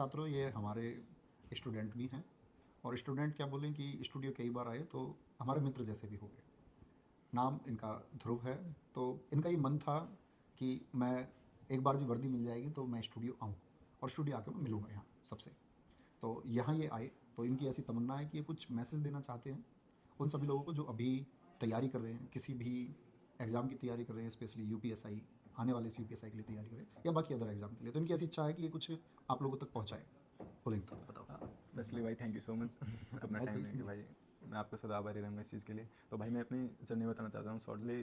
छात्रों, ये हमारे स्टूडेंट भी हैं। और स्टूडेंट क्या बोलें कि स्टूडियो कई बार आए तो हमारे मित्र जैसे भी हो गए। नाम इनका ध्रुव है। तो इनका ये मन था कि मैं एक बार जो वर्दी मिल जाएगी तो मैं स्टूडियो आऊँ और स्टूडियो आकर मैं मिलूँगा यहाँ सबसे। तो यहाँ ये आए तो इनकी ऐसी तमन्ना है कि ये कुछ मैसेज देना चाहते हैं उन सभी लोगों को जो अभी तैयारी कर रहे हैं, किसी भी एग्ज़ाम की तैयारी कर रहे हैं, स्पेशली यूपीएसआई, आने वाले यूपीएसआई के लिए तैयारी कर रहे हैं या बाकी अदर एग्ज़ाम के लिए। तो इनकी ऐसी इच्छा है कि ये कुछ आप लोगों तक पहुँचाए। बोलेंगे तो बताओ। फर्स्टली भाई थैंक यू सो मच अपना टाइम है कि भाई मैं आपका सदा आभारी रहूँगा इस चीज़ के लिए। तो भाई मैं अपनी जर्नी बताना चाहता हूँ शॉर्टली,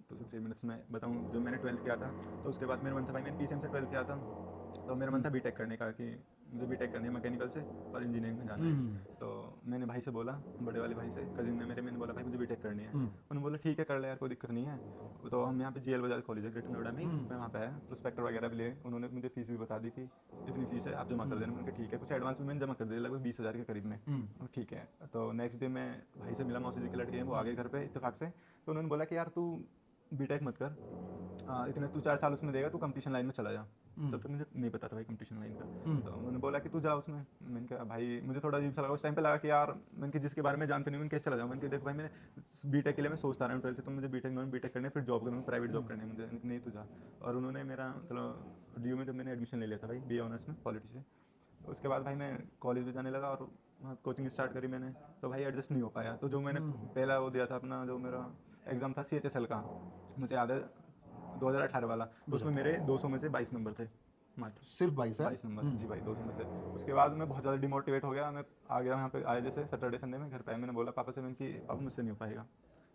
2 से 3 मिनट्स में बताऊँ। जब मैंने 12th किया था तो उसके बाद मेरा मन था भाई, मैंने पीसीएम से 12th किया था तो मेरा मन था बीटेक करने का कि मुझे बीटेक करनी है मैकेनिकल से और इंजीनियरिंग में जाना है। तो मैंने भाई से बोला, बड़े वाले भाई से, कजिन ने मेरे, मैंने बोला भाई मुझे बीटेक करनी है। उन्होंने बोला ठीक है कर ले यार, कोई दिक्कत नहीं है। तो हम यहाँ पे जेएल बजाज कॉलेज है ग्रेटर नोएडा में, मैं वहाँ पे आया, प्रोस्पेक्टर वगैरह भी लिए। उन्होंने मुझे फीस भी बता दी कि इतनी फीस है आप जमा कर देना। मैंने कहा ठीक है। कुछ एडवांस भी मैंने जमा कर दिया लगभग 20,000 के करीब में। ठीक है। तो नेक्स्ट डे मैं भाई से मिला, मौसी जी के लड़के हैं वो आ गए घर पे इत्तेफाक से। तो उन्होंने बोला कि यार तू बीटेक मत कर, इतने तू 4 साल उसमें देगा, तू कंपटीशन लाइन में चला जा। तब तक मुझे नहीं पता था भाई कंपटीशन लाइन का। तो उन्होंने बोला कि तू जा उसमें। मैंने कहा भाई, मुझे थोड़ा अजीब सा लगा उस टाइम पे, लगा कि यार मैंने कि जिसके बारे में जानते नहीं, मैंने कैसे चला जाऊँ। मैंने कहा देख भाई, मैंने बीटेक के लिए मैं सोचता रहा हूँ 12th से, तो मुझे बीटेक करने फिर जॉब करनी, प्राइवेट जॉब करनी है मुझे। नहीं तू जा। और उन्होंने मेरा मतलब डी में जब मैंने एडमिशन ले लिया था भाई, बीए ऑनर्स में पॉलिटी से, उसके बाद भाई मैं कॉलेज भी जाने लगा और कोचिंग स्टार्ट करी मैंने। तो भाई एडजस्ट नहीं हो पाया। तो जो मैंने पहला वो दिया था अपना, जो मेरा एग्ज़ाम था CHSL का, मुझे याद है 2018 वाला, तो उसमें मेरे 200 में से 22 नंबर थे मात्र। सिर्फ 22 है। 22 नंबर जी भाई, 200 में से। उसके बाद मैं बहुत ज़्यादा डिमोटिवेट हो गया। मैं आ गया यहाँ पे, आया जैसे सैटरडे संडे में घर पे आया, मैंने बोला पापा से, मैंने कि पापा मुझसे नहीं हो पाएगा।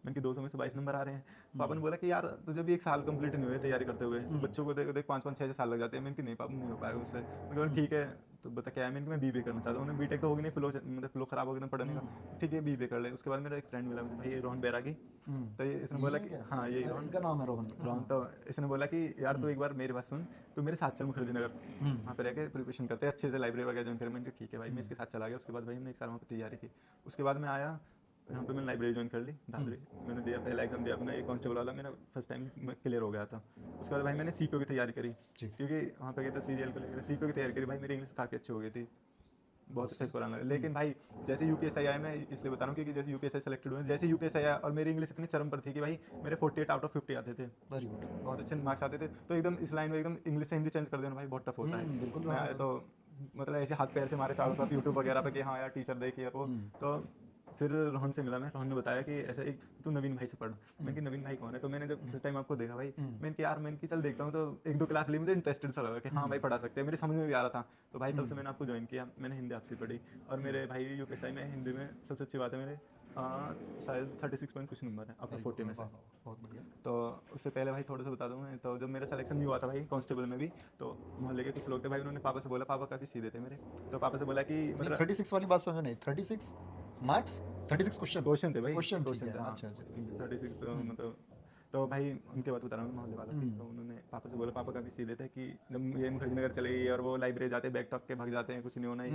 मैंने कि 200 में से 22 नंबर आ रहे हैं। पापा ने बोला कि यार तुझे भी 1 साल कंप्लीट नहीं हुए तैयारी करते हुए, तो बच्चों को देख देख 5-5 6 साल लग जाते हैं। मैंने कि नहीं पापा नहीं हो पाएगा उससे। मैंने बोला ठीक है, तो बता क्या है। मैंने कि मैं बीबीए करना चाहता हूँ। उन्हें बीटेक तो होगी नहीं, मतलब फ्लो खराब हो गया पढ़ने का। ठीक है बीबीए कर ले। उसके बाद मेरा एक फ्रेंड मिला मुझे भाई, ये रोहन बैरागी। तो ये इसने बोला यही है कि क्या? हाँ यही अरे रोहन। इनका नाम है रोहन। रोहन, तो इसने बोला कि यार तू एक बार मेरी बात सुन, तू मेरे साथ चल मुखर्जी नगर, वहाँ पे रह के प्रिपरेशन करते हैं अच्छे से, लाइब्रेरी वगैरह ज्वाइन करें। मैंने कहा ठीक है भाई, मैं इसके साथ चला गया। उसके बाद भाई हमने 1 साल वहाँ पे तैयारी की। उसके बाद मैं आया यहाँ पे, मैंने लाइब्रेरी ज्वाइन कर ली धांधली। मैंने दिया पहला एग्जाम दिया अपना, एक कांस्टेबल वाला, मेरा फर्स्ट टाइम क्लियर हो गया था। उसके बाद भाई मैंने सीपीओ की तैयारी करी, जी। क्योंकि वहाँ पे गया था सीरियल को लेकर। सीपीओ की तैयारी करी भाई, मेरी इंग्लिश काफ़ी अच्छी हो गई थी, बहुत अच्छा स्कोर आने लगा। लेकिन भाई जैसे यूपीएसआई आया, मैं इसलिए बता रहा हूँ क्योंकि जैसे यूपीएसआई सेलेक्टेड हुए, जैसे यूपीएसआई आया और मेरी इंग्लिश इतनी चरम पर थी कि भाई मेरे 48 आउट ऑफ 50 आते थे, वेरी गुड। बहुत अच्छे मार्क्स आते थे। तो एकदम इस लाइन में एकदम इंग्लिश से हिंदी चेंज कर देना भाई बहुत टफ होता है। बिल्कुल मैं रहा आया होगा। तो मतलब ऐसे हाथ पैर से मारे चारों तरफ यूट्यूब वगैरह पे कि हाँ यार टीचर देखिए वो। तो फिर रोहन से मिला मैं, रोहन ने बताया कि ऐसा एक तू नवीन भाई से पढ़। मैंने कि नवीन भाई कौन है। तो मैंने जब फर्स्ट टाइम आपको देखा भाई, मैंने कि यार मैंने कि चल देखता हूँ। तो 1-2 क्लास ली, मुझे इंटरेस्टेड सा लगा कि हाँ भाई पढ़ा सकते हैं, मेरी समझ में भी आ रहा था। तो भाई तब से मैंने आपको ज्वाइन किया। मैंने हिंदी आपसे पढ़ी और मेरे भाई यूपीएसआई में हिंदी में सबसे अच्छी बात है मेरे शायद 36 पॉइंट कुछ नंबर है आउट ऑफ 40 में से। वाह वाह, बहुत बढ़िया। तो उससे पहले भाई थोड़ा सा बता दूँ मैं, तो जब मेरा सिलेक्शन नहीं हुआ था भाई कांस्टेबल में भी, तो मोहल्ले के कुछ लोग थे भाई, उन्होंने पापा से बोला, पापा काफ़ी सीधे थे मेरे, तो पापा से बोला कि नहीं, मतलब 36 वाली बात समझो नहीं। 36 मार्क्स, 36 क्वेश्चन। क्वेश्चन थे भाई, क्वेश्चन ठीक क्वेश्चन है। थे हाँ। अच्छा अच्छा। 36 तो मतलब, तो भाई उनके बात बता रहा हूँ मोहल्ले वालों की। तो उन्होंने पापा से बोला, पापा काफ़ी सीधे थे कि जब ये मुखर्जी नगर चले गई और वो लाइब्रेरी जाते बैग टॉक के भाग जाते हैं, कुछ नहीं होना ही,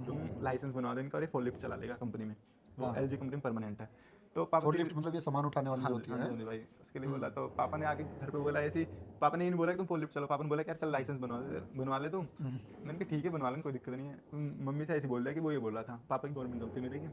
तुम लाइसेंस बनवा दो इनका और ये फोरलिफ्ट चला लेगा कंपनी में, वो हाँ। एलजी कंपनी परमानेंट है। तो पापा से, फोरलिफ्ट मतलब ये सामान उठाने वाली हाँ जो जी होती हाँ है। जी हाँ जी भाई, उसके लिए बोला। तो पापा ने आके घर पे बोला ऐसी, पापा ने ये नहीं बोला कि तुम फोरलिफ्ट चलो, पापा ने बोला कि यार चल लाइसेंस बनवा ले तुम। मैंने कहा ठीक है बनवा लें, कोई दिक्कत नहीं है। मम्मी से ऐसे बोल दिया कि वो ये बोल रहा था, पापा की गवर्नमेंट जॉब थी मेरी की।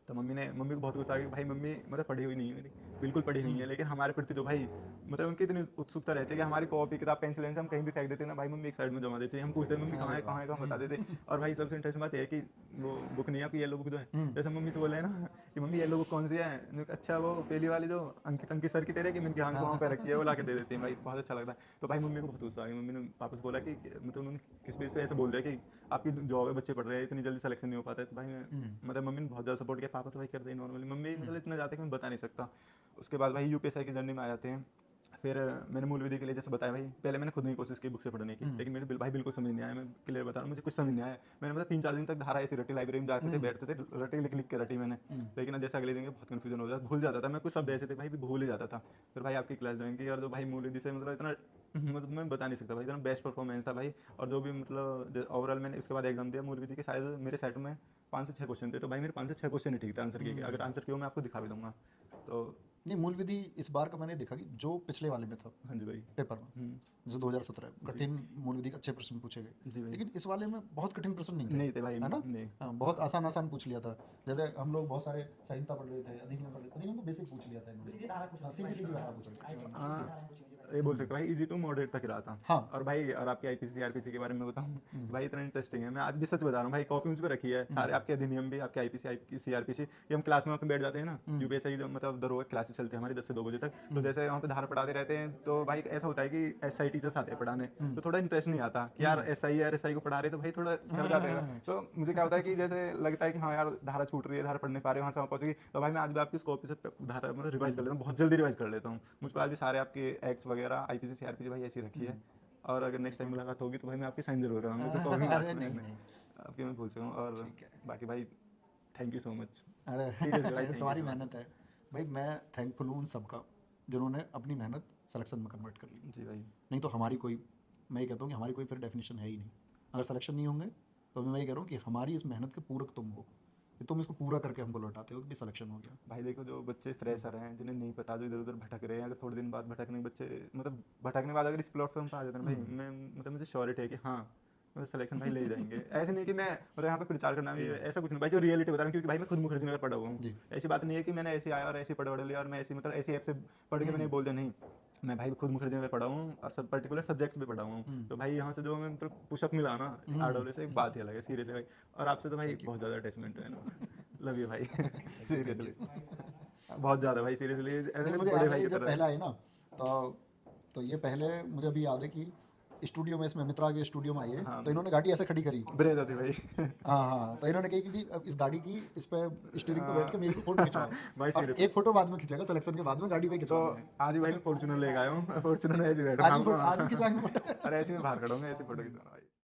तो मम्मी को बहुत गुस्सा आ गया भाई, मम्मी मतलब पढ़ी हुई नहीं है मेरी, बिल्कुल पढ़ी नहीं है, लेकिन हमारे प्रति जो भाई मतलब उनकी इतनी उत्सुकता रहती है कि हमारी कॉपी किताब पेंसिल वेंसिल हम कहीं भी फेंक देते हैं ना भाई, मम्मी एक साइड में जमा देते हैं। हम पूछते हैं मम्मी कहाँ अरे है वाह। कहाँ है, कहाँ बता देते। और भाई सबसे इंटरेस्टिंग बात यह है कि वो बुक नहीं है आपकी, येलो बुक जो है, जैसे मम्मी से बोले हैं ना कि मम्मी येलो बुक कौन सी है, मैंने कहा, अच्छा वो पहली वाली जो अंकित अंकित सर की तेरे की, मैंने हाँ वहाँ पे रखी है, वो ला के दे देती है भाई, बहुत अच्छा लगता है। तो भाई मम्मी को बहुत गुस्सा आ गया। मम्मी ने पापा से बोला कि मतलब उन्होंने किस बेस पे ऐसे बोल दिया कि आपकी जॉब है, बच्चे पढ़ रहे हैं, इतनी जल्दी सिलेक्शन नहीं हो पाता है। तो भाई मतलब मम्मी ने बहुत ज़्यादा सपोर्ट किया, पापा तो भाई करते ही नॉर्मली, मम्मी मतलब इतना ज़्यादा कि मैं बता नहीं सकता। उसके बाद भाई यूपीएसआई की जर्नी में आ जाते हैं। फिर मैंने मूल विधि के लिए जैसे बताया भाई, पहले मैंने खुद नहीं कोशिश की बुक से पढ़ने की, लेकिन मेरे भाई बिल्कुल समझ नहीं आया। मैं क्लियर बता रहा हूँ, मुझे कुछ समझ नहीं आया। मैंने मतलब 3-4 दिन तक धारा ऐसी रटी, लाइब्रेरी में जाते थे, बैठते थे, रटी लिख लिख के रटी मैंने। लेकिन जैसे अगले दिन के बहुत कन्फ्यूजन हो जाता, भूल जाता था मैं, कुछ शब्द ऐसे थे भाई भूल ही जाता था। फिर भाई आपकी क्लास ज्वाइन की, और जो भाई मूल विधि से मतलब इतना मतलब मैं बता नहीं सकता भाई, इतना बेस्ट परफॉर्मेंस था भाई। और जो भी मतलब ओवरऑल मैंने उसके बाद एग्जाम दिया मूल विधि के, शायद मेरे सेट में 5 से 6 क्वेश्चन थे, तो भाई मेरे 5 से 6 क्वेश्चन ही ठीक थे आंसर किए। अगर आंसर किया मैं आपको दिखा भी दूंगा। तो नहीं, मूल विधि इस बार का मैंने देखा कि जो पिछले वाले में था हाँ जी भाई। पेपर में, जैसे 2017 कठिन मूल विधि के अच्छे प्रश्न पूछे गए, जी भाई। लेकिन इस वाले में बहुत कठिन प्रश्न नहीं थे, नहीं थे भाई, है ना? नहीं। हाँ, बहुत आसान आसान पूछ लिया था। जैसे हम लोग बहुत सारे संहिता पढ़ रहे थे, अधिनियम पढ़ रहे थे, अधिनियम तो बेसिक पूछ लिया था इन्होंने। सीधी धारा पूछ हाँ, सीधी सीधी धारा पूछ रहे थे। हाँ, ये बोल सकते हो भाई, इजी टू मॉडरेट तक रहा था। हाँ। और भाई, और आपके आईपीसी आरपीसी के बारे में बताऊं भाई, इतना इंटरेस्टिंग है, मैं आज भी सच बता रहा हूँ भाई, कॉपी मुझ पे रखी है, सारे आपके अधिनियम भी, आपके आईपीसी आरपीसी, ये हम क्लास में वहाँ पे बैठ जाते हैं ना, यूपीएससी की मतलब दरोगा क्लासेस चलती है हमारी 10 से 2 बजे तक, तो जैसे वहाँ पे धारा पढ़ाते रहते हैं, तो भाई ऐसा होता है कि एसआई टीचर्स आते हैं पढ़ाने, तो थोड़ा इंटरेस्ट नहीं आता कि यार एसआई को पढ़ा रहे, तो भाई थोड़ा डर जाते हैं। तो मुझे क्या होता है कि जैसे लगता है कि हाँ यार धारा छूट रही है, धारा पढ़ नहीं पा रहे, वहाँ से वहाँ पहुँचेगी, तो भाई मैं आज भी आपकी कॉपी से धारा मतलब रिवाइज कर लेता हूँ, बहुत जल्दी रिवाइज कर लेता हूँ। मुझ पर आज भी सारे आपके एक्ट्स वगैरह आईपीसी सीआरपीसी भाई ऐसी रखी है, और अगर नेक्स्ट टाइम मुलाकात होगी तो भाई मैं आपकी साइन जरूर कराऊंगा, इसे कॉपी अरे नहीं, आपकी मैं भूल चुका हूँ। और बाकी भाई थैंक यू सो मच। अरे Seriously भाई, thank you तुम्हारी so much। मेहनत है भाई, मैं थैंकफुल हूँ उन सबका जिन्होंने अपनी मेहनत सिलेक्शन में कन्वर्ट कर ली। जी भाई। नहीं तो हमारी कोई, मैं ये कहता हूँ कि हमारी कोई फिर डेफिनेशन है ही नहीं। अगर सिलेक्शन नहीं होंगे तो मैं ये कह रहा हूँ कि हमारी इस मेहनत के पूरक तुम हो, कि तुम इसको पूरा करके हमको लौटाते हो कि सिलेक्शन हो गया। भाई देखो, जो बच्चे फ्रेशर हैं, जिन्हें नहीं पता, जो इधर उधर भटक रहे हैं, अगर थोड़े दिन बाद भटकने के बच्चे मतलब भटकने के बाद अगर इस प्लेटफॉर्म पर आ जाते हैं भाई, मैं मतलब मुझे श्योरिटी है कि हाँ मतलब सिलेक्शन भाई ले ही जाएंगे। ऐसे नहीं कि मैं मतलब यहाँ पे प्रचार करना भी, ऐसा कुछ नहीं भाई, जो रियलिटी बता रहा हूँ, क्योंकि भाई मैं खुद मुखर्जी नगर पढ़ा हुआ हूँ। जी। ऐसी बात नहीं है कि मैंने ऐसे आया और ऐसे पढ़ लिया और मैं ऐसी मतलब ऐसी ऐप से पढ़ के मैंने बोल दिया, नहीं। मैं भाई खुद मुखर्जी नगर पढ़ा हूँ और सब पर्टिकुलर सब्जेक्ट्स भी पढ़ा हुआ हूँ, तो भाई यहाँ से जो हमें मतलब पुशअप मिला ना आरडब्ल्यू से, एक बात ही अलग है सीरियसली भाई। और आपसे तो भाई बहुत ज़्यादा अटैचमेंट है ना, लव यू भाई सीरियसली बहुत ज़्यादा भाई, सीरियसली ऐसे नहीं, नहीं मुझे बड़े याद भाई है की जब तरह। पहला है ना, तो ये पहले मुझे अभी याद है कि स्टूडियो में, इसमें मित्रा के स्टूडियो में आई है, तो इन्होंने गाड़ी ऐसे खड़ी करी। ब्रेक होती भाई हाँ हाँ, तो इन्होंने कही कि जी अब इस गाड़ी की इस पे स्टीयरिंग पे बैठ के मेरे को फोटो खिंचवाओ, भाई और एक फोटो बाद में खिंचेगा सिलेक्शन के बाद में, गाड़ी पे तो खिंचवाना है। आज ही भाई मैं फॉर्च्यूनर लेके आया हूँ, फॉर्च्यूनर में ऐसे बैठा आज भी खिंचवाएंगे फोटो। और ऐसे में बाहर खड़ा हूँ, ऐसे फोटो खिंचवाना भाई।